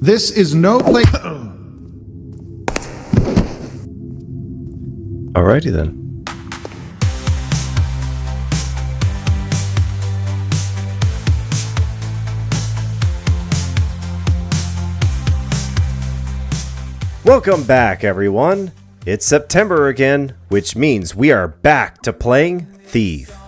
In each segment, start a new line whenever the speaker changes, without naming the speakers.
This is no place.
Alrighty then. Welcome back, everyone. It's September again, which means we are back to playing Thief.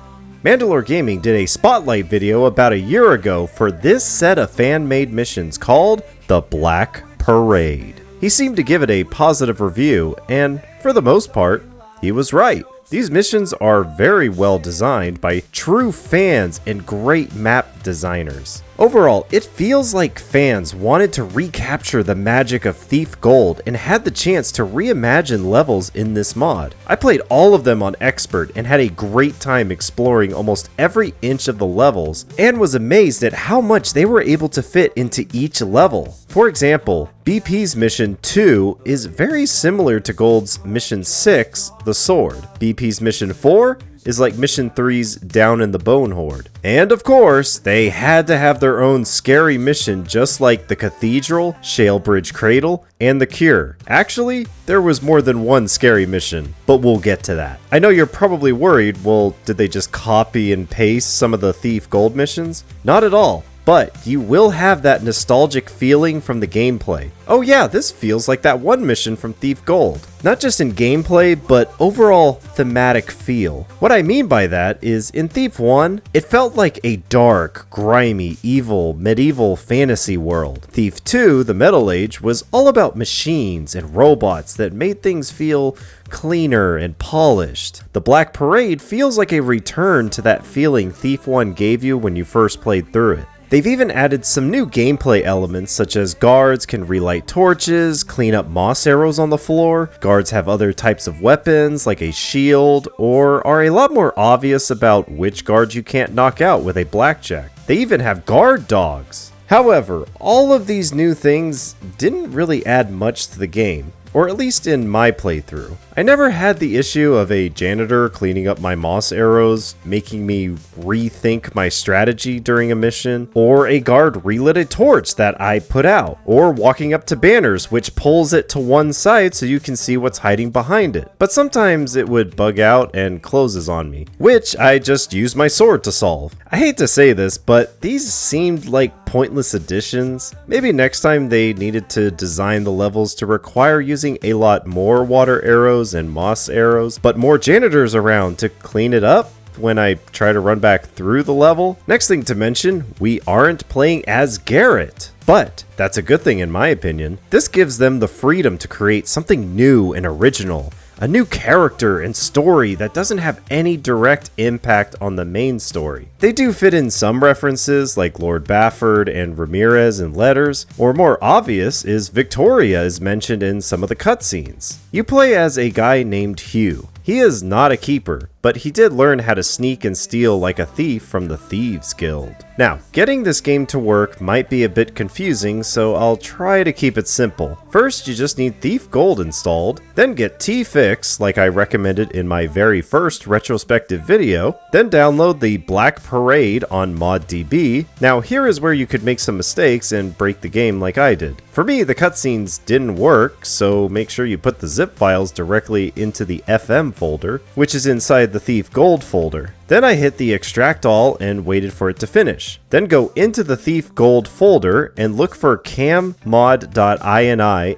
Mandalore Gaming did a spotlight video about a year ago for this set of fan-made missions called The Black Parade. He seemed to give it a positive review, and for the most part, he was right. These missions are very well designed by true fans and great map designers. Overall, it feels like fans wanted to recapture the magic of Thief Gold and had the chance to reimagine levels in this mod. I played all of them on Expert and had a great time exploring almost every inch of the levels and was amazed at how much they were able to fit into each level. For example, BP's Mission 2 is very similar to Gold's Mission 6, The Sword. BP's Mission 4 is like Mission 3's Down in the Bone Horde. And of course, they had to have their own scary mission just like the Cathedral, Shalebridge Cradle, and the Cure. Actually, there was more than one scary mission, but we'll get to that. I know you're probably worried, well, did they just copy and paste some of the Thief Gold missions? Not at all. But you will have that nostalgic feeling from the gameplay. Oh yeah, this feels like that one mission from Thief Gold. Not just in gameplay, but overall thematic feel. What I mean by that is, in Thief 1, it felt like a dark, grimy, evil, medieval fantasy world. Thief 2, the Metal Age, was all about machines and robots that made things feel cleaner and polished. The Black Parade feels like a return to that feeling Thief 1 gave you when you first played through it. They've even added some new gameplay elements, such as guards can relight torches, clean up moss arrows on the floor, guards have other types of weapons like a shield, or are a lot more obvious about which guards you can't knock out with a blackjack. They even have guard dogs. However, all of these new things didn't really add much to the game, or at least in my playthrough. I never had the issue of a janitor cleaning up my moss arrows, making me rethink my strategy during a mission, or a guard relit a torch that I put out, or walking up to banners which pulls it to one side so you can see what's hiding behind it. But sometimes it would bug out and closes on me, which I just use my sword to solve. I hate to say this, but these seemed like pointless additions. Maybe next time they needed to design the levels to require using a lot more water arrows and moss arrows, but more janitors around to clean it up when I try to run back through the level. Next thing to mention, we aren't playing as Garrett. But that's a good thing in my opinion. This gives them the freedom to create something new and original. A new character and story that doesn't have any direct impact on the main story. They do fit in some references like Lord Bafford and Ramirez in letters, or more obvious is Victoria is mentioned in some of the cutscenes. You play as a guy named Hugh. He is not a keeper, but he did learn how to sneak and steal like a thief from the Thieves Guild. Now, getting this game to work might be a bit confusing, so I'll try to keep it simple. First, you just need Thief Gold installed, then get T-Fix like I recommended in my very first retrospective video, then download the Black Parade on ModDB. Now, here is where you could make some mistakes and break the game like I did. For me, the cutscenes didn't work, so make sure you put the zip files directly into the FM folder, which is inside the Thief Gold folder. Then I hit the extract all and waited for it to finish. Then go into the Thief Gold folder and look for cammod.ini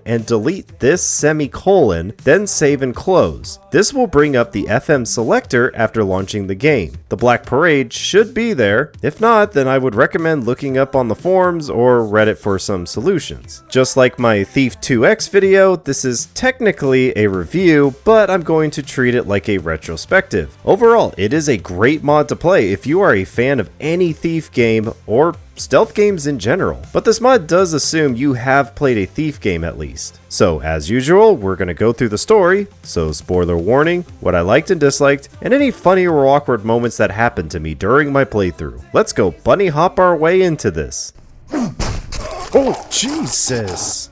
and delete this semicolon, then save and close. This will bring up the FM selector after launching the game. The Black Parade should be there. If not, then I would recommend looking up on the forums or Reddit for some solutions. Just like my Thief 2X video, this is technically a review, but I'm going to treat it like a retrospective. Overall, it is a great mod to play if you are a fan of any Thief game or stealth games in general. But this mod does assume you have played a Thief game at least. So as usual, we're going to go through the story, so spoiler warning, what I liked and disliked, and any funny or awkward moments that happened to me during my playthrough. Let's go bunny hop our way into this. Oh, Jesus!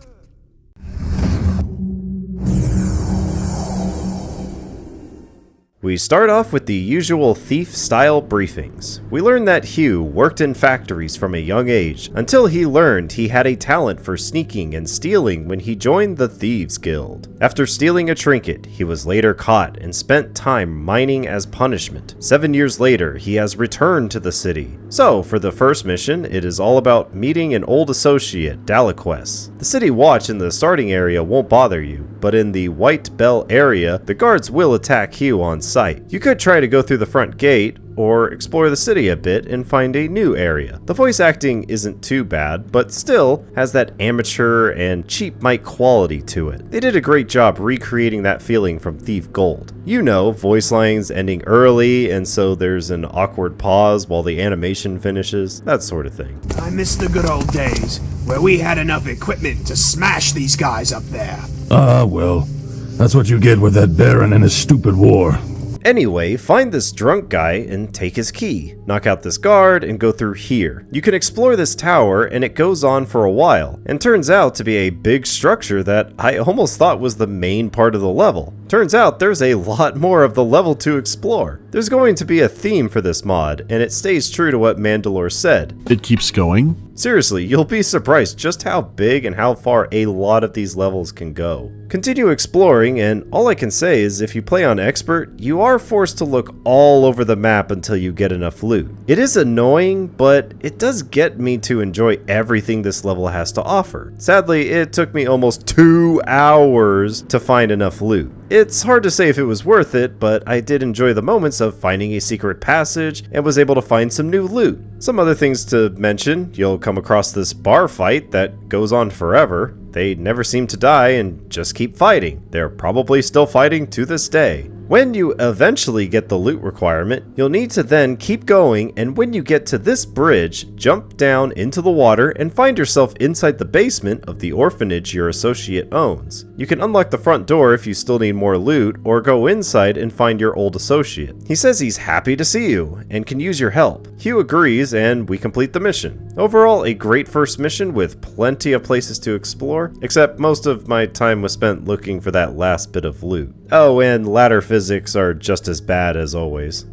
We start off with the usual thief-style briefings. We learn that Hugh worked in factories from a young age, until he learned he had a talent for sneaking and stealing when he joined the Thieves Guild. After stealing a trinket, he was later caught and spent time mining as punishment. 7 years later, he has returned to the city. So, for the first mission, it is all about meeting an old associate, Daliquest. The city watch in the starting area won't bother you, but in the White Bell area, the guards will attack Hugh on sight. You could try to go through the front gate, or explore the city a bit and find a new area. The voice acting isn't too bad, but still has that amateur and cheap mic quality to it. They did a great job recreating that feeling from Thief Gold. You know, voice lines ending early, and so there's an awkward pause while the animation finishes, that sort of thing.
I miss the good old days, where we had enough equipment to smash these guys up there.
Well, that's what you get with that Baron and his stupid war.
Anyway, find this drunk guy and take his key. Knock out this guard and go through here. You can explore this tower and it goes on for a while, and turns out to be a big structure that I almost thought was the main part of the level. Turns out there's a lot more of the level to explore. There's going to be a theme for this mod, and it stays true to what Mandalore said.
It keeps going?
Seriously, you'll be surprised just how big and how far a lot of these levels can go. Continue exploring, and all I can say is if you play on Expert, you are forced to look all over the map until you get enough loot. It is annoying, but it does get me to enjoy everything this level has to offer. Sadly, it took me almost 2 hours to find enough loot. It's hard to say if it was worth it, but I did enjoy the moments of finding a secret passage and was able to find some new loot. Some other things to mention, you'll come across this bar fight that goes on forever. They never seem to die and just keep fighting. They're probably still fighting to this day. When you eventually get the loot requirement, you'll need to then keep going, and when you get to this bridge, jump down into the water and find yourself inside the basement of the orphanage your associate owns. You can unlock the front door if you still need more loot, or go inside and find your old associate. He says he's happy to see you and can use your help. Hugh agrees and we complete the mission. Overall, a great first mission with plenty of places to explore, except most of my time was spent looking for that last bit of loot. Oh, and ladder physics are just as bad as always.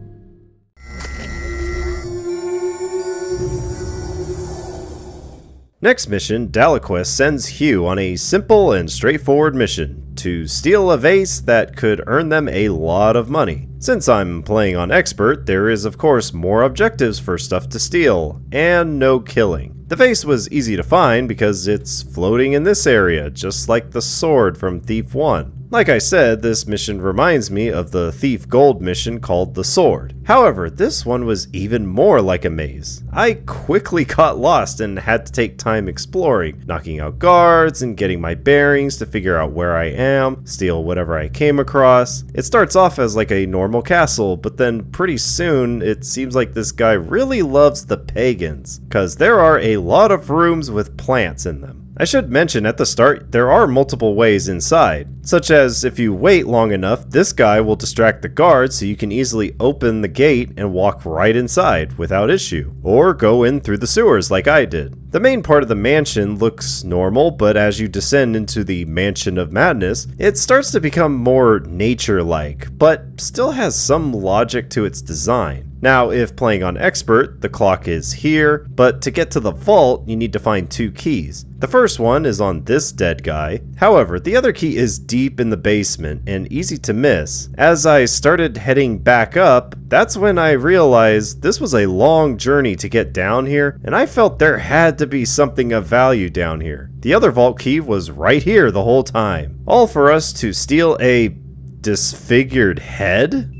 Next mission, Daliquest sends Hugh on a simple and straightforward mission to steal a vase that could earn them a lot of money. Since I'm playing on Expert, there is of course more objectives for stuff to steal, and no killing. The vase was easy to find because it's floating in this area, just like the sword from Thief 1. Like I said, this mission reminds me of the Thief Gold mission called the Sword. However, this one was even more like a maze. I quickly got lost and had to take time exploring, knocking out guards and getting my bearings to figure out where I am, steal whatever I came across. It starts off as like a normal castle, but then pretty soon it seems like this guy really loves the pagans, cause there are a lot of rooms with plants in them. I should mention at the start, there are multiple ways inside, such as if you wait long enough, this guy will distract the guards so you can easily open the gate and walk right inside without issue, or go in through the sewers like I did. The main part of the mansion looks normal, but as you descend into the Mansion of Madness, it starts to become more nature-like, but still has some logic to its design. Now, if playing on Expert, the clock is here, but to get to the vault, you need to find 2 keys. The first one is on this dead guy. However, the other key is deep in the basement and easy to miss. As I started heading back up, that's when I realized this was a long journey to get down here, and I felt there had to be something of value down here. The other vault key was right here the whole time. All for us to steal a disfigured head?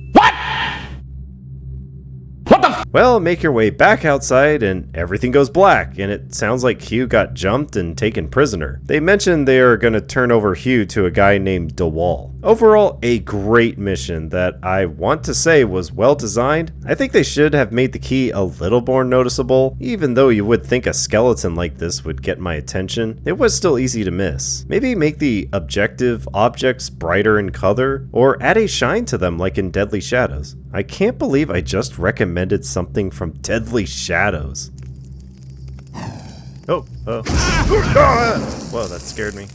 Well, make your way back outside and everything goes black, and it sounds like Hugh got jumped and taken prisoner. They mentioned they are going to turn over Hugh to a guy named DeWall. Overall, a great mission that I want to say was well designed. I think they should have made the key a little more noticeable, even though you would think a skeleton like this would get my attention. It was still easy to miss. Maybe make the objective objects brighter in color, or add a shine to them like in Deadly Shadows. I can't believe I just recommended something from Deadly Shadows. Oh. Whoa, that scared me.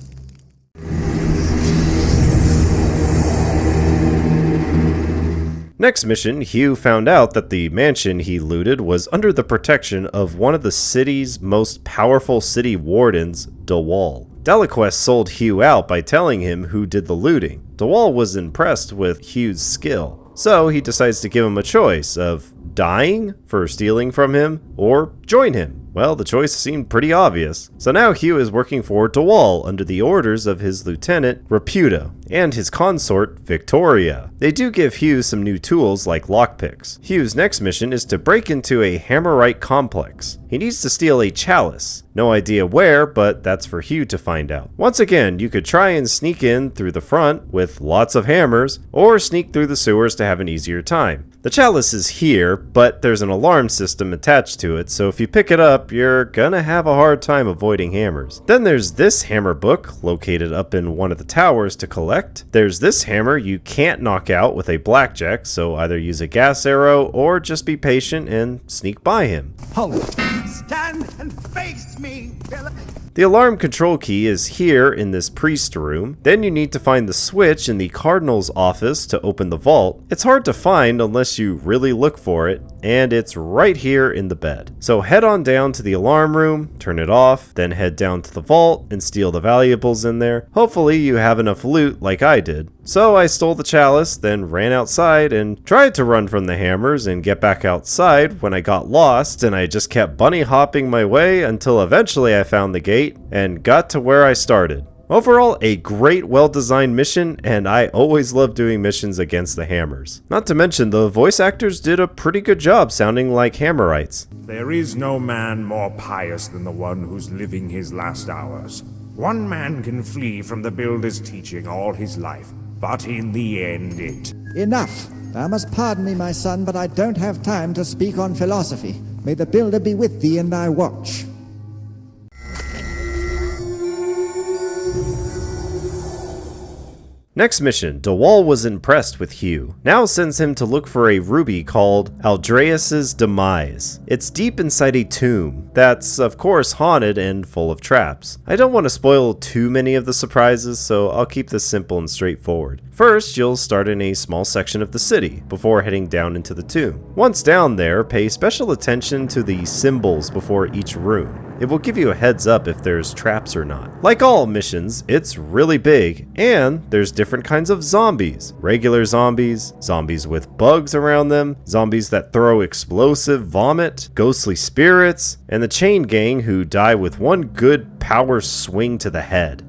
Next mission, Hugh found out that the mansion he looted was under the protection of one of the city's most powerful city wardens, DeWall. Delaquest sold Hugh out by telling him who did the looting. DeWall was impressed with Hugh's skill, so he decides to give him a choice of dying for stealing from him or join him. Well, the choice seemed pretty obvious. So now Hugh is working for DeWall under the orders of his lieutenant, Reputa, and his consort, Victoria. They do give Hugh some new tools like lockpicks. Hugh's next mission is to break into a Hammerite complex. He needs to steal a chalice. No idea where, but that's for Hugh to find out. Once again, you could try and sneak in through the front with lots of hammers, or sneak through the sewers to have an easier time. The chalice is here, but there's an alarm system attached to it, so if you pick it up, you're gonna have a hard time avoiding hammers. Then there's this hammer book, located up in one of the towers to collect. There's this hammer you can't knock out with a blackjack, so either use a gas arrow or just be patient and sneak by him.
Hold. Stand and face me, villain.
The alarm control key is here in this priest room. Then you need to find the switch in the cardinal's office to open the vault. It's hard to find unless you really look for it, and it's right here in the bed. So head on down to the alarm room, turn it off, then head down to the vault and steal the valuables in there. Hopefully you have enough loot like I did. So I stole the chalice, then ran outside and tried to run from the hammers and get back outside when I got lost, and I just kept bunny hopping my way until eventually I found the gate and got to where I started. Overall, a great, well-designed mission, and I always love doing missions against the hammers. Not to mention, the voice actors did a pretty good job sounding like Hammerites.
There is no man more pious than the one who's living his last hours. One man can flee from the Builder's teaching all his life, but in the end
Enough. Thou must pardon me, my son, but I don't have time to speak on philosophy. May the Builder be with thee in thy watch.
Next mission, DeWall was impressed with Hugh. Now sends him to look for a ruby called Aldreus's Demise. It's deep inside a tomb that's, of course, haunted and full of traps. I don't want to spoil too many of the surprises, so I'll keep this simple and straightforward. First, you'll start in a small section of the city before heading down into the tomb. Once down there, pay special attention to the symbols before each room. It will give you a heads up if there's traps or not. Like all missions, it's really big, and there's different kinds of zombies. Regular zombies, zombies with bugs around them, zombies that throw explosive vomit, ghostly spirits, and the chain gang who die with one good power swing to the head.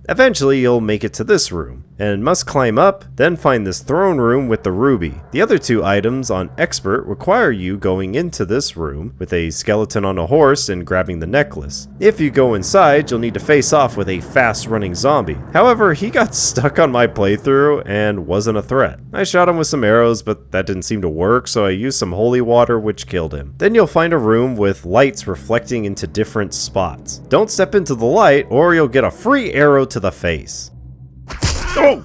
Eventually, you'll make it to this room, and must climb up, then find this throne room with the ruby. The other two items on Expert require you going into this room with a skeleton on a horse and grabbing the necklace. If you go inside, you'll need to face off with a fast-running zombie. However, he got stuck on my playthrough and wasn't a threat. I shot him with some arrows, but that didn't seem to work, so I used some holy water, which killed him. Then you'll find a room with lights reflecting into different spots. Don't step into the light, or you'll get a free arrow to the face. Oh!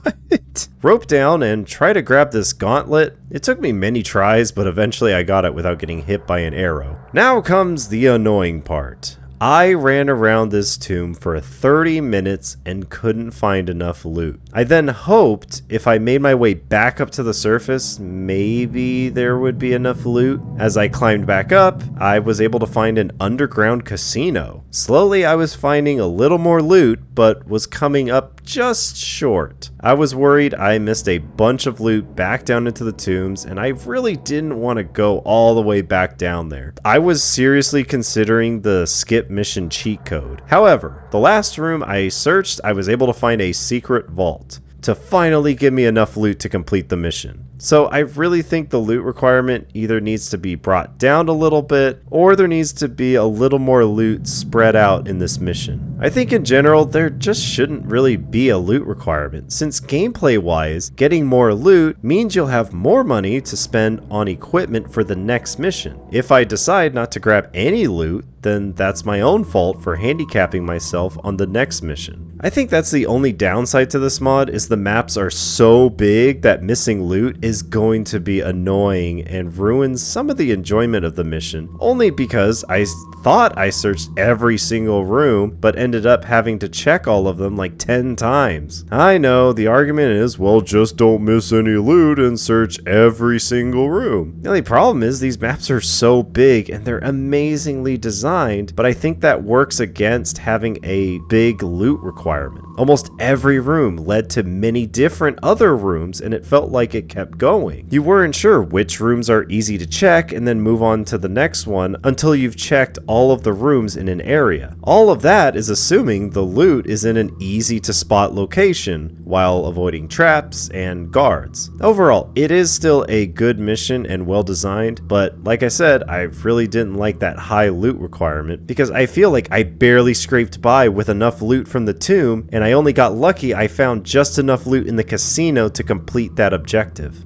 What? Rope down and try to grab this gauntlet. It took me many tries, but eventually I got it without getting hit by an arrow. Now comes the annoying part. I ran around this tomb for 30 minutes and couldn't find enough loot. I then hoped if I made my way back up to the surface, maybe there would be enough loot. As I climbed back up, I was able to find an underground casino. Slowly, I was finding a little more loot, but was coming up just short. I was worried I missed a bunch of loot back down into the tombs, and I really didn't want to go all the way back down there. I was seriously considering the skip mission cheat code. However, the last room I searched, I was able to find a secret vault to finally give me enough loot to complete the mission. So I really think the loot requirement either needs to be brought down a little bit, or there needs to be a little more loot spread out in this mission. I think in general, there just shouldn't really be a loot requirement, since gameplay wise, getting more loot means you'll have more money to spend on equipment for the next mission. If I decide not to grab any loot, then that's my own fault for handicapping myself on the next mission. I think that's the only downside to this mod, is the maps are so big that missing loot is going to be annoying and ruins some of the enjoyment of the mission, only because I thought I searched every single room but ended up having to check all of them like 10 times. I know, the argument is, well, just don't miss any loot and search every single room. The only problem is these maps are so big and they're amazingly designed, but I think that works against having a big loot requirement. Almost every room led to many different other rooms, and it felt like it kept going. You weren't sure which rooms are easy to check and then move on to the next one until you've checked all of the rooms in an area. All of that is assuming the loot is in an easy to spot location while avoiding traps and guards. Overall, it is still a good mission and well designed, but like I said, I really didn't like that high loot requirement because I feel like I barely scraped by with enough loot from the tomb, and I only got lucky I found just enough loot in the casino to complete that objective.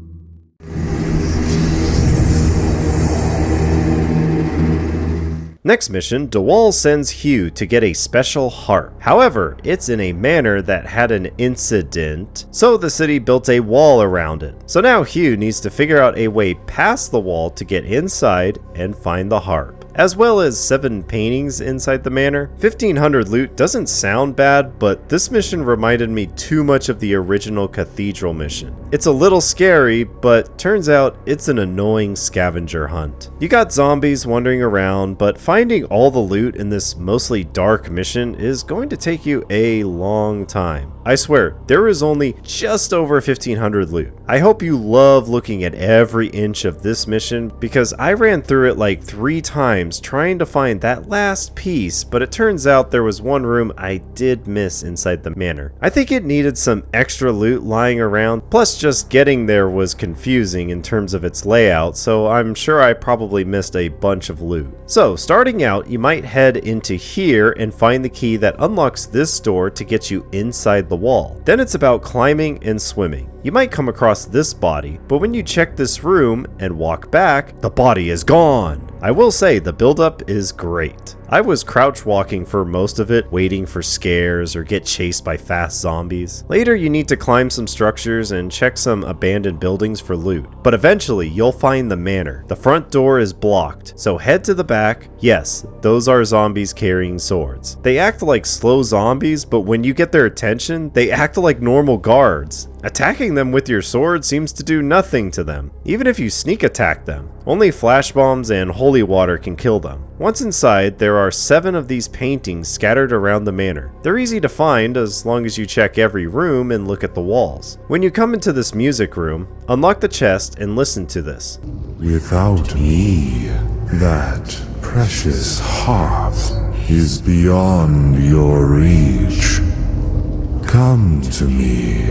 Next mission, DeWall sends Hugh to get a special harp. However, it's in a manor that had an incident, so the city built a wall around it. So now Hugh needs to figure out a way past the wall to get inside and find the harp, as well as 7 paintings inside the manor. 1500 loot doesn't sound bad, but this mission reminded me too much of the original cathedral mission. It's a little scary, but turns out it's an annoying scavenger hunt. You got zombies wandering around, but finding all the loot in this mostly dark mission is going to take you a long time. I swear, there is only just over 1500 loot. I hope you love looking at every inch of this mission because I ran through it like 3 times trying to find that last piece, but it turns out there was one room I did miss inside the manor. I think it needed some extra loot lying around, plus just getting there was confusing in terms of its layout, so I'm sure I probably missed a bunch of loot. So starting out, you might head into here and find the key that unlocks this door to get you inside the wall. Then it's about climbing and swimming. You might come across this body, but when you check this room and walk back, the body is gone. I will say the buildup is great. I was crouch walking for most of it, waiting for scares or get chased by fast zombies. Later you need to climb some structures and check some abandoned buildings for loot, but eventually you'll find the manor. The front door is blocked, so head to the back. Yes, those are zombies carrying swords. They act like slow zombies, but when you get their attention, they act like normal guards. Attacking them with your sword seems to do nothing to them, even if you sneak attack them. Only flash bombs and holy water can kill them. Once inside, there are 7 of these paintings scattered around the manor. They're easy to find as long as you check every room and look at the walls. When you come into this music room, unlock the chest and listen to this.
Without me, that precious harp is beyond your reach. Come to me.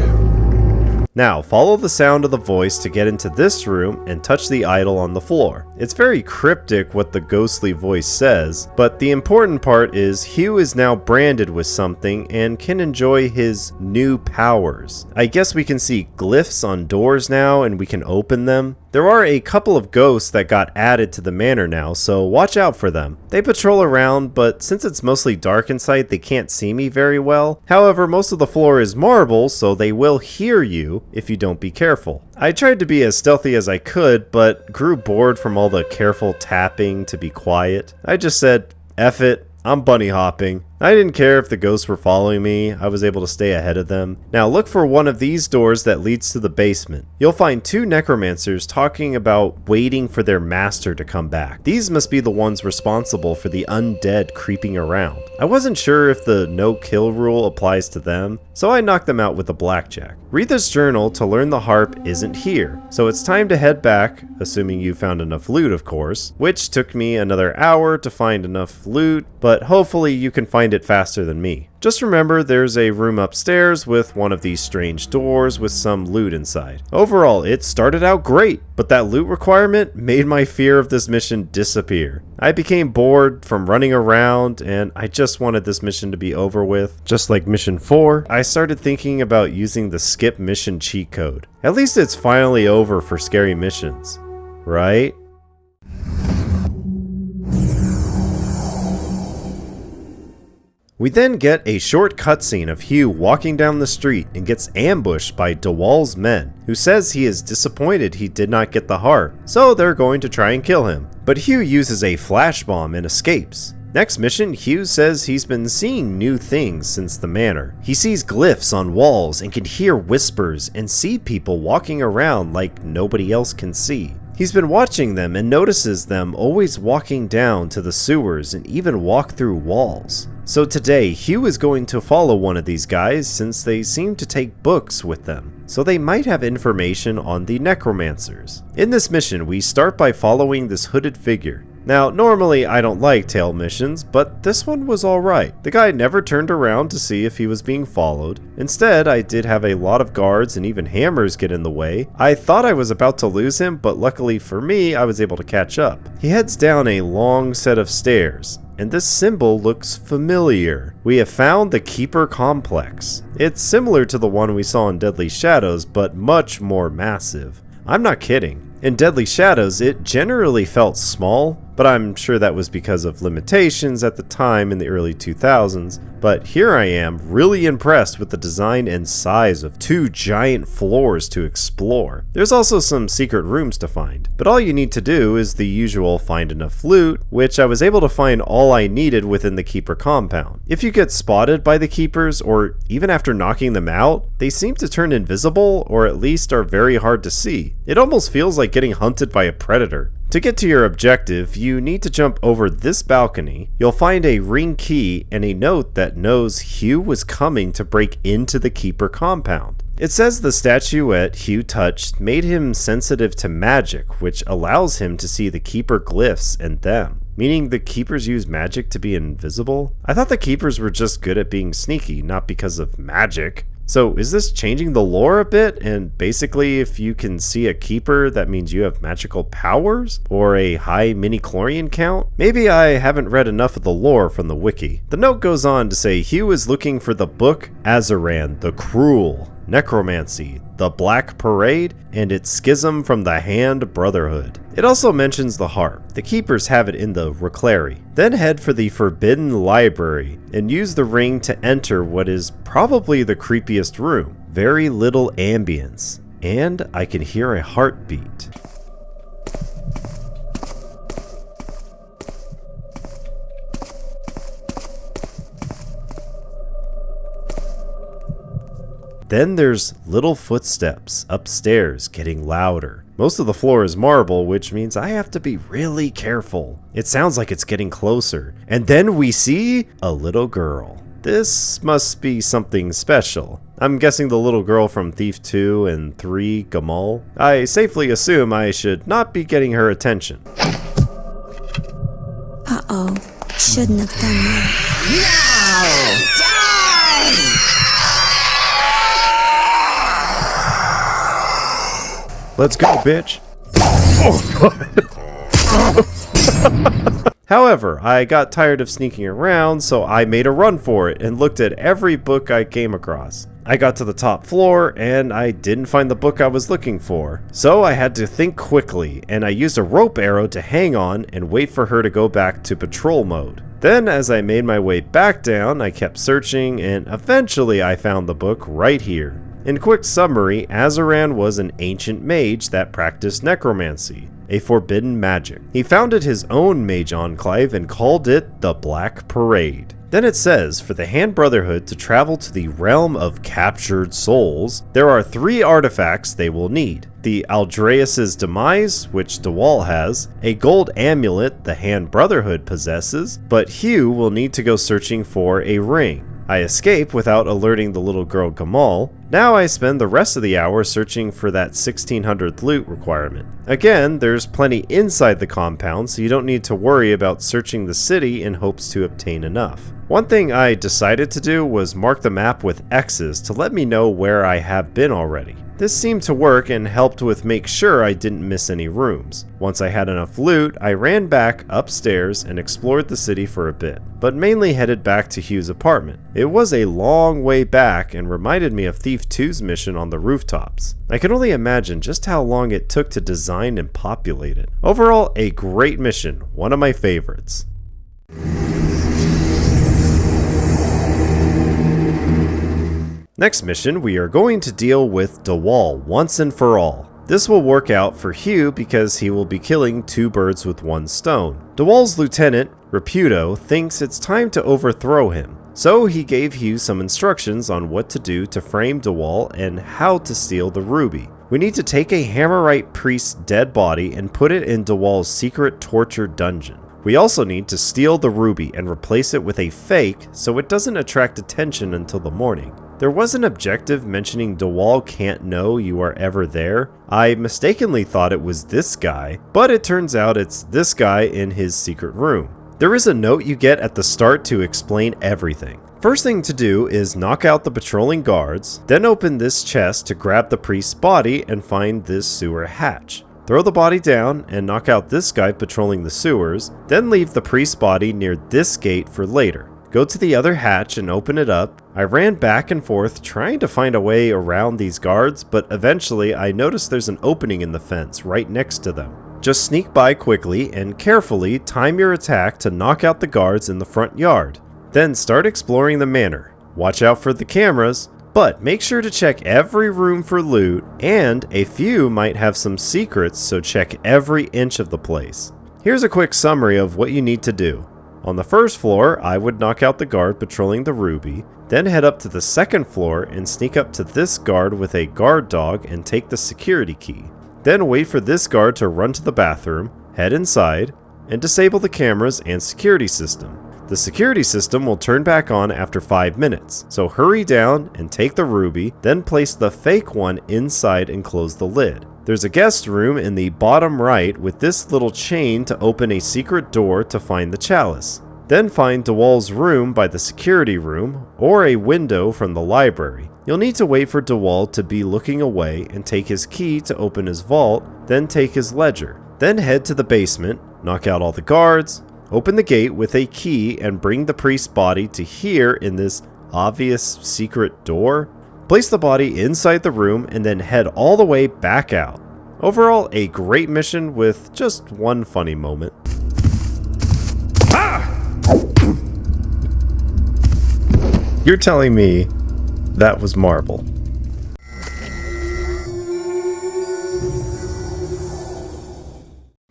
Now, follow the sound of the voice to get into this room and touch the idol on the floor. It's very cryptic what the ghostly voice says, but the important part is Hugh is now branded with something and can enjoy his new powers. I guess we can see glyphs on doors now and we can open them. There are a couple of ghosts that got added to the manor now, so watch out for them. They patrol around, but since it's mostly dark inside, they can't see me very well. However, most of the floor is marble, so they will hear you if you don't be careful. I tried to be as stealthy as I could, but grew bored from all the careful tapping to be quiet. I just said, F it, I'm bunny hopping. I didn't care if the ghosts were following me, I was able to stay ahead of them. Now look for one of these doors that leads to the basement. You'll find 2 necromancers talking about waiting for their master to come back. These must be the ones responsible for the undead creeping around. I wasn't sure if the no-kill rule applies to them, so I knocked them out with a blackjack. Read this journal to learn the harp isn't here, so it's time to head back, assuming you found enough loot of course, which took me another hour to find enough loot, but hopefully you can find it faster than me. Just remember there's a room upstairs with one of these strange doors with some loot inside. Overall, it started out great, but that loot requirement made my fear of this mission disappear. I became bored from running around and I just wanted this mission to be over with. Just like mission 4, I started thinking about using the skip mission cheat code. At least it's finally over for scary missions, right? We then get a short cutscene of Hugh walking down the street and gets ambushed by DeWall's men, who says he is disappointed he did not get the harp, so they're going to try and kill him. But Hugh uses a flash bomb and escapes. Next mission, Hugh says he's been seeing new things since the manor. He sees glyphs on walls and can hear whispers and see people walking around like nobody else can see. He's been watching them and notices them always walking down to the sewers and even walk through walls. So today, Hugh is going to follow one of these guys since they seem to take books with them, so they might have information on the necromancers. In this mission, we start by following this hooded figure. Now, normally I don't like tail missions, but this one was alright. The guy never turned around to see if he was being followed. Instead, I did have a lot of guards and even hammers get in the way. I thought I was about to lose him, but luckily for me, I was able to catch up. He heads down a long set of stairs, and this symbol looks familiar. We have found the Keeper Complex. It's similar to the one we saw in Deadly Shadows, but much more massive. I'm not kidding. In Deadly Shadows, it generally felt small, but I'm sure that was because of limitations at the time in the early 2000s. But here I am, really impressed with the design and size of 2 giant floors to explore. There's also some secret rooms to find, but all you need to do is the usual find enough loot, which I was able to find all I needed within the Keeper compound. If you get spotted by the Keepers, or even after knocking them out, they seem to turn invisible, or at least are very hard to see. It almost feels like getting hunted by a predator. To get to your objective, you need to jump over this balcony. You'll find a ring key and a note that knows Hugh was coming to break into the Keeper compound. It says the statuette Hugh touched made him sensitive to magic, which allows him to see the Keeper glyphs and them. Meaning the Keepers use magic to be invisible? I thought the Keepers were just good at being sneaky, not because of magic. So is this changing the lore a bit? And basically if you can see a Keeper, that means you have magical powers? Or a high midi-chlorian count? Maybe I haven't read enough of the lore from the wiki. The note goes on to say Hugh is looking for the book Azaran the Cruel, Necromancy, the Black Parade, and its schism from the Hand Brotherhood. It also mentions the harp. The Keepers have it in the Reclary. Then head for the Forbidden Library and use the ring to enter what is probably the creepiest room. Very little ambience, and I can hear a heartbeat. Then there's little footsteps upstairs getting louder. Most of the floor is marble, which means I have to be really careful. It sounds like it's getting closer. And then we see a little girl. This must be something special. I'm guessing the little girl from Thief 2 and 3, Gamal. I safely assume I should not be getting her attention.
Uh-oh. Shouldn't have done that.
No!
Let's go, bitch. However, I got tired of sneaking around, so I made a run for it and looked at every book I came across. I got to the top floor and I didn't find the book I was looking for. So I had to think quickly and I used a rope arrow to hang on and wait for her to go back to patrol mode. Then as I made my way back down, I kept searching and eventually I found the book right here. In quick summary, Azaran was an ancient mage that practiced necromancy, a forbidden magic. He founded his own mage enclave and called it the Black Parade. Then it says, for the Hand Brotherhood to travel to the realm of captured souls, there are 3 artifacts they will need. The Aldreus' Demise, which Dewall has, a gold amulet the Hand Brotherhood possesses, but Hugh will need to go searching for a ring. I escape without alerting the little girl Gamal. Now I spend the rest of the hour searching for that 1600 loot requirement. Again, there's plenty inside the compound, so you don't need to worry about searching the city in hopes to obtain enough. One thing I decided to do was mark the map with X's to let me know where I have been already. This seemed to work and helped with make sure I didn't miss any rooms. Once I had enough loot, I ran back upstairs and explored the city for a bit, but mainly headed back to Hugh's apartment. It was a long way back and reminded me of Thief 2's mission on the rooftops. I can only imagine just how long it took to design and populate it. Overall, a great mission, one of my favorites. Next mission, we are going to deal with Dewall once and for all. This will work out for Hugh because he will be killing 2 birds with 1 stone. DeWall's lieutenant, Reputo, thinks it's time to overthrow him. So he gave Hugh some instructions on what to do to frame DeWall and how to steal the ruby. We need to take a Hammerite priest's dead body and put it in DeWall's secret torture dungeon. We also need to steal the ruby and replace it with a fake so it doesn't attract attention until the morning. There was an objective mentioning DeWall can't know you are ever there. I mistakenly thought it was this guy, but it turns out it's this guy in his secret room. There is a note you get at the start to explain everything. First thing to do is knock out the patrolling guards, then open this chest to grab the priest's body and find this sewer hatch. Throw the body down and knock out this guy patrolling the sewers, then leave the priest's body near this gate for later. Go to the other hatch and open it up. I ran back and forth trying to find a way around these guards, but eventually I noticed there's an opening in the fence right next to them. Just sneak by quickly and carefully time your attack to knock out the guards in the front yard. Then start exploring the manor. Watch out for the cameras, but make sure to check every room for loot, and a few might have some secrets, so check every inch of the place. Here's a quick summary of what you need to do. On the first floor, I would knock out the guard patrolling the ruby, then head up to the second floor and sneak up to this guard with a guard dog and take the security key. Then wait for this guard to run to the bathroom, head inside, and disable the cameras and security system. The security system will turn back on after 5 minutes, so hurry down and take the ruby, then place the fake one inside and close the lid. There's a guest room in the bottom right with this little chain to open a secret door to find the chalice. Then find DeWall's room by the security room, or a window from the library. You'll need to wait for DeWall to be looking away and take his key to open his vault, then take his ledger. Then head to the basement, knock out all the guards, open the gate with a key and bring the priest's body to here in this obvious secret door. Place the body inside the room and then head all the way back out. Overall, a great mission with just one funny moment. You're telling me that was marble.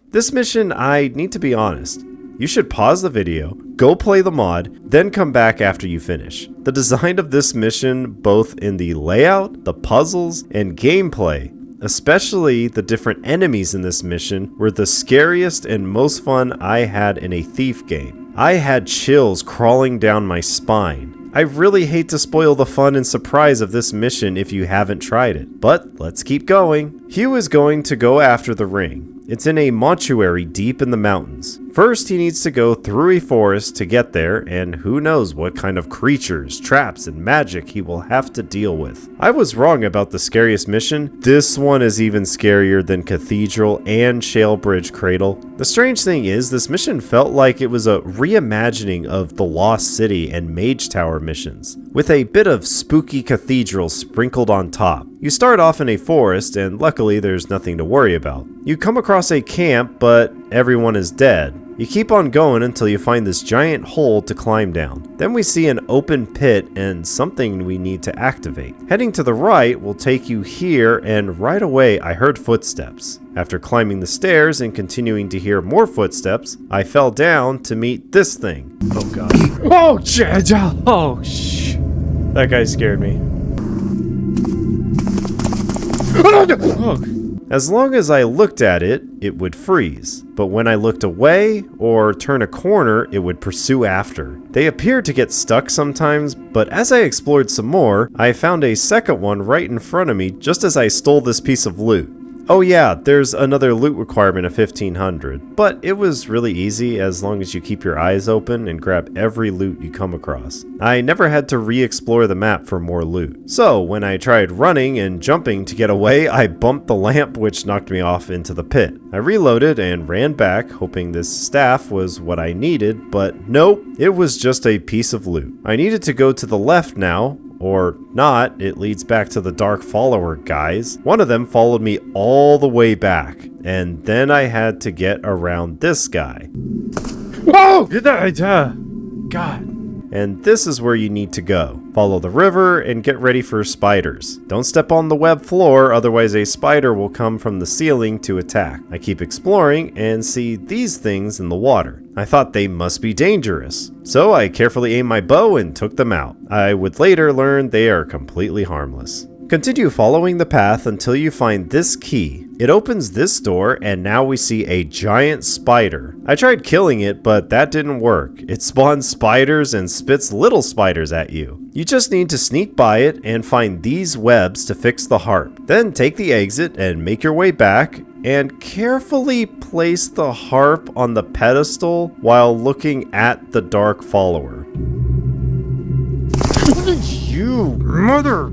This mission, I need to be honest. You should pause the video, go play the mod, then come back after you finish. The design of this mission, both in the layout, the puzzles, and gameplay, especially the different enemies in this mission, were the scariest and most fun I had in a Thief game. I had chills crawling down my spine. I really hate to spoil the fun and surprise of this mission if you haven't tried it, but let's keep going. Hugh is going to go after the ring. It's in a mortuary deep in the mountains. First, he needs to go through a forest to get there, and who knows what kind of creatures, traps, and magic he will have to deal with. I was wrong about the scariest mission. This one is even scarier than Cathedral and Shalebridge Cradle. The strange thing is, this mission felt like it was a reimagining of the Lost City and Mage Tower missions, with a bit of spooky Cathedral sprinkled on top. You start off in a forest, and luckily there's nothing to worry about. You come across a camp, but everyone is dead. You keep on going until you find this giant hole to climb down. Then we see an open pit and something we need to activate. Heading to the right will take you here, and right away I heard footsteps. After climbing the stairs and continuing to hear more footsteps, I fell down to meet this thing. Oh god. Oh shit! Oh shh. That guy scared me. As long as I looked at it, it would freeze. But when I looked away or turn a corner, it would pursue after. They appeared to get stuck sometimes, but as I explored some more, I found a second one right in front of me just as I stole this piece of loot. Oh yeah, there's another loot requirement of 1500, but it was really easy as long as you keep your eyes open and grab every loot you come across. I never had to re-explore the map for more loot. So when I tried running and jumping to get away, I bumped the lamp which knocked me off into the pit. I reloaded and ran back hoping this staff was what I needed, but nope, it was just a piece of loot. I needed to go to the left now, or not, it leads back to the Dark Follower guys. One of them followed me all the way back, and then I had to get around this guy. Oh! God. and this is where you need to go. Follow the river and get ready for spiders. Don't step on the web floor, otherwise a spider will come from the ceiling to attack. I keep exploring and see these things in the water. I thought they must be dangerous, so I carefully aimed my bow and took them out. I would later learn they are completely harmless. Continue following the path until you find this key. It opens this door, and now we see a giant spider. I tried killing it, but that didn't work. It spawns spiders and spits little spiders at you. You just need to sneak by it and find these webs to fix the harp. Then take the exit and make your way back, and carefully place the harp on the pedestal while looking at the dark follower. You mother!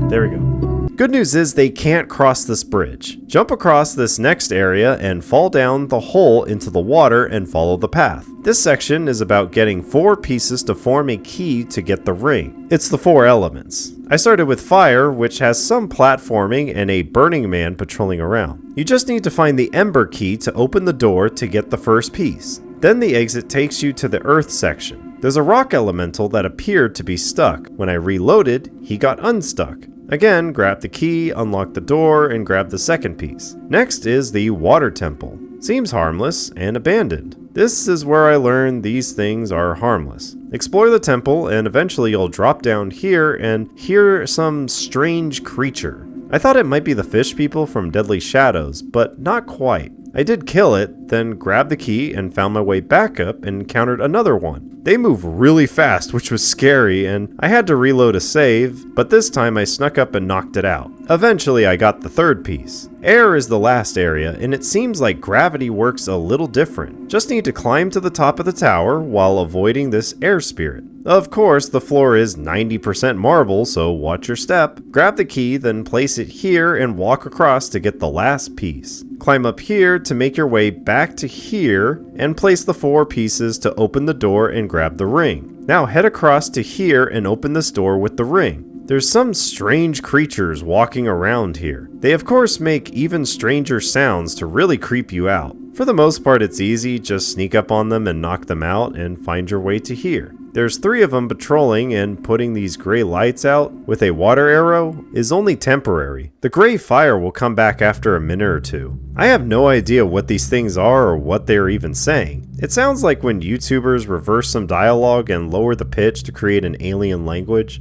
There we go. Good news is they can't cross this bridge. Jump across this next area and fall down the hole into the water and follow the path. This section is about getting 4 pieces to form a key to get the ring. It's the 4 elements. I started with fire, which has some platforming and a burning man patrolling around. You just need to find the ember key to open the door to get the first piece. Then the exit takes you to the earth section. There's a rock elemental that appeared to be stuck. When I reloaded, he got unstuck. Again, grab the key, unlock the door, and grab the second piece. Next is the water temple. Seems harmless and abandoned. This is where I learned these things are harmless. Explore the temple and eventually you'll drop down here and hear some strange creature. I thought it might be the fish people from Deadly Shadows, but not quite. I did kill it, then grabbed the key and found my way back up and encountered another one. They move really fast, which was scary, and I had to reload a save, but this time I snuck up and knocked it out. Eventually I got the third piece. Air is the last area, and it seems like gravity works a little different. Just need to climb to the top of the tower while avoiding this air spirit. Of course, the floor is 90% marble, so watch your step. Grab the key, then place it here and walk across to get the last piece. Climb up here to make your way back to here and place the 4 pieces to open the door and grab the ring. Now head across to here and open this door with the ring. There's some strange creatures walking around here. They of course make even stranger sounds to really creep you out. For the most part it's easy, just sneak up on them and knock them out and find your way to here. There's 3 of them patrolling, and putting these gray lights out with a water arrow is only temporary. The gray fire will come back after a minute or 2. I have no idea what these things are or what they are even saying. It sounds like when YouTubers reverse some dialogue and lower the pitch to create an alien language.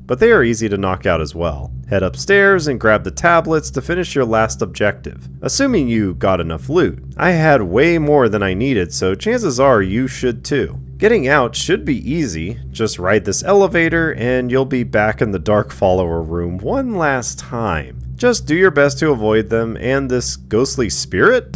But they are easy to knock out as well. Head upstairs and grab the tablets to finish your last objective, assuming you got enough loot. I had way more than I needed, so chances are you should too. Getting out should be easy. Just ride this elevator and you'll be back in the Dark Follower room one last time. Just do your best to avoid them and this ghostly spirit?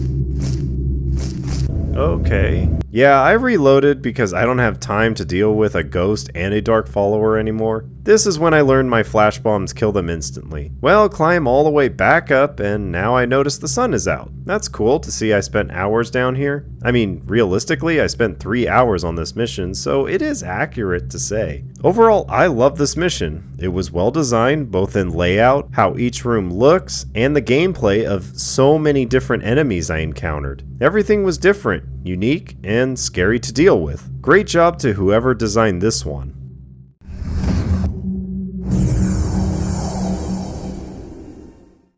Okay. Yeah, I reloaded because I don't have time to deal with a ghost and a dark follower anymore. This is when I learned my flash bombs kill them instantly. Well, climb all the way back up and now I notice the sun is out. That's cool to see I spent hours down here. I mean, realistically, I spent 3 hours on this mission, so it is accurate to say. Overall, I love this mission. It was well designed, both in layout, how each room looks, and the gameplay of so many different enemies I encountered. Everything was different, unique, and scary to deal with. Great job to whoever designed this one.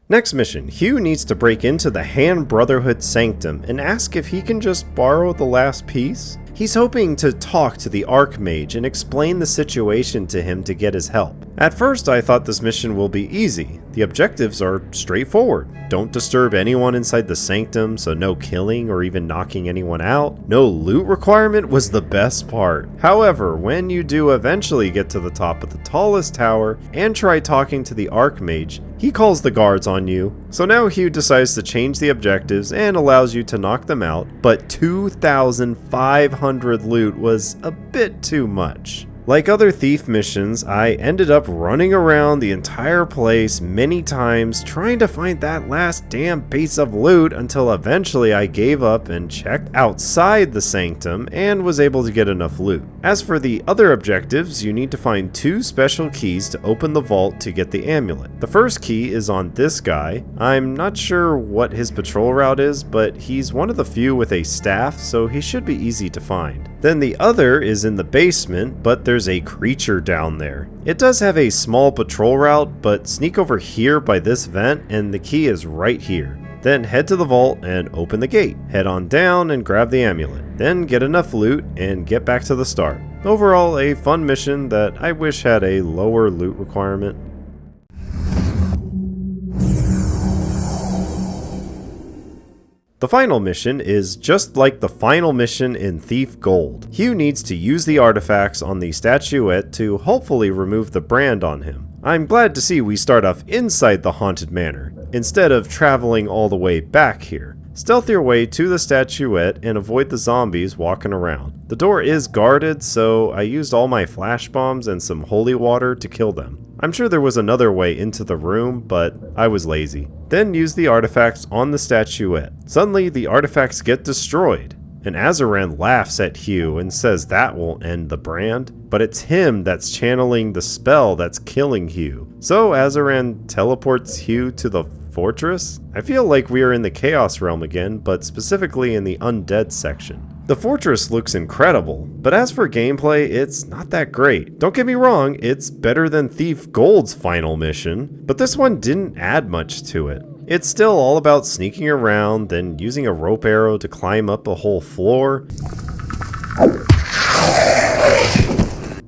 Next mission, Hugh needs to break into the Hand Brotherhood Sanctum and ask if he can just borrow the last piece. He's hoping to talk to the Archmage and explain the situation to him to get his help. At first I thought this mission will be easy. The objectives are straightforward. Don't disturb anyone inside the sanctum, so no killing or even knocking anyone out. No loot requirement was the best part. However, when you do eventually get to the top of the tallest tower and try talking to the Archmage, he calls the guards on you. So now Hugh decides to change the objectives and allows you to knock them out, but 2,500 loot was a bit too much. Like other thief missions, I ended up running around the entire place many times trying to find that last damn piece of loot until eventually I gave up and checked outside the sanctum and was able to get enough loot. As for the other objectives, you need to find 2 special keys to open the vault to get the amulet. The first key is on this guy. I'm not sure what his patrol route is, but he's one of the few with a staff, so he should be easy to find. Then the other is in the basement, but there's a creature down there. It does have a small patrol route, but sneak over here by this vent and the key is right here. Then head to the vault and open the gate. Head on down and grab the amulet. Then get enough loot and get back to the start. Overall, a fun mission that I wish had a lower loot requirement. The final mission is just like the final mission in Thief Gold. Hugh needs to use the artifacts on the statuette to hopefully remove the brand on him. I'm glad to see we start off inside the haunted manor, instead of traveling all the way back here. Stealth your way to the statuette and avoid the zombies walking around. The door is guarded, so I used all my flash bombs and some holy water to kill them. I'm sure there was another way into the room, but I was lazy. Then use the artifacts on the statuette. Suddenly, the artifacts get destroyed, and Azaran laughs at Hugh and says that will end the brand, but it's him that's channeling the spell that's killing Hugh. So Azaran teleports Hugh to the fortress? I feel like we are in the Chaos Realm again, but specifically in the Undead section. The fortress looks incredible, but as for gameplay, it's not that great. Don't get me wrong, it's better than Thief Gold's final mission, but this one didn't add much to it. It's still all about sneaking around, then using a rope arrow to climb up a whole floor,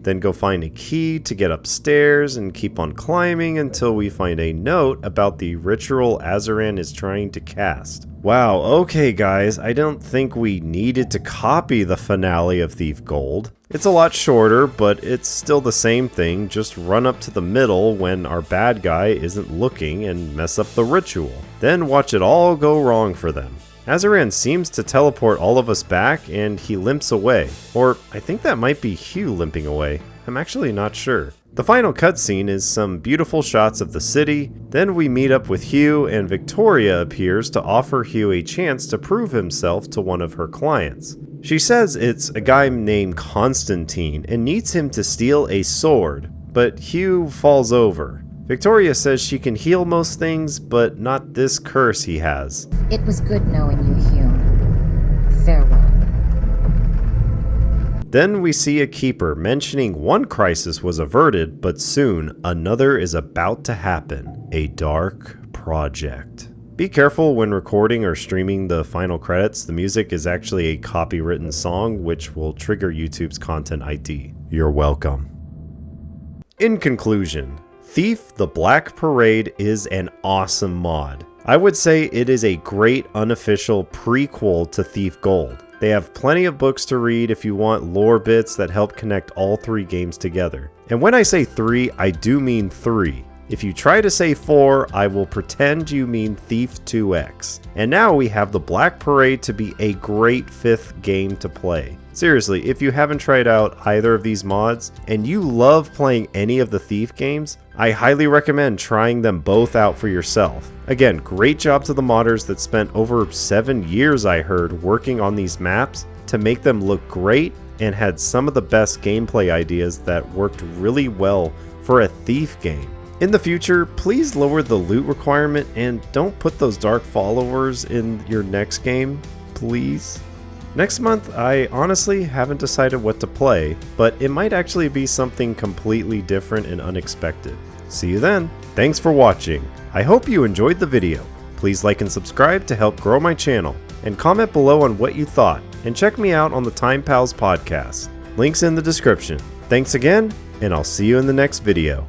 then go find a key to get upstairs and keep on climbing until we find a note about the ritual Azaran is trying to cast. Wow, okay guys, I don't think we needed to copy the finale of Thief Gold. It's a lot shorter, but it's still the same thing, just run up to the middle when our bad guy isn't looking and mess up the ritual. Then watch it all go wrong for them. Azaran seems to teleport all of us back and he limps away. Or I think that might be Hugh limping away. I'm actually not sure. The final cutscene is some beautiful shots of the city, then we meet up with Hugh and Victoria appears to offer Hugh a chance to prove himself to one of her clients. She says it's a guy named Constantine and needs him to steal a sword, but Hugh falls over. Victoria says she can heal most things, but not this curse he has.
It was good knowing you, Hugh. Farewell.
Then we see a keeper mentioning one crisis was averted, but soon another is about to happen. A dark project. Be careful when recording or streaming the final credits. The music is actually a copywritten song, which will trigger YouTube's content ID. You're welcome. In conclusion, Thief the Black Parade is an awesome mod. I would say it is a great unofficial prequel to Thief Gold. They have plenty of books to read if you want lore bits that help connect all 3 games together. And when I say 3, I do mean 3. If you try to say 4, I will pretend you mean Thief 2X. And now we have the Black Parade to be a great 5th game to play. Seriously, if you haven't tried out either of these mods, and you love playing any of the Thief games, I highly recommend trying them both out for yourself. Again, great job to the modders that spent over 7 years, I heard, working on these maps to make them look great and had some of the best gameplay ideas that worked really well for a Thief game. In the future, please lower the loot requirement and don't put those dark followers in your next game, please. Next month, I honestly haven't decided what to play, but it might actually be something completely different and unexpected. See you then. Thanks for watching. I hope you enjoyed the video. Please like and subscribe to help grow my channel, and comment below on what you thought, and check me out on the Time Pals podcast. Links in the description. Thanks again, and I'll see you in the next video.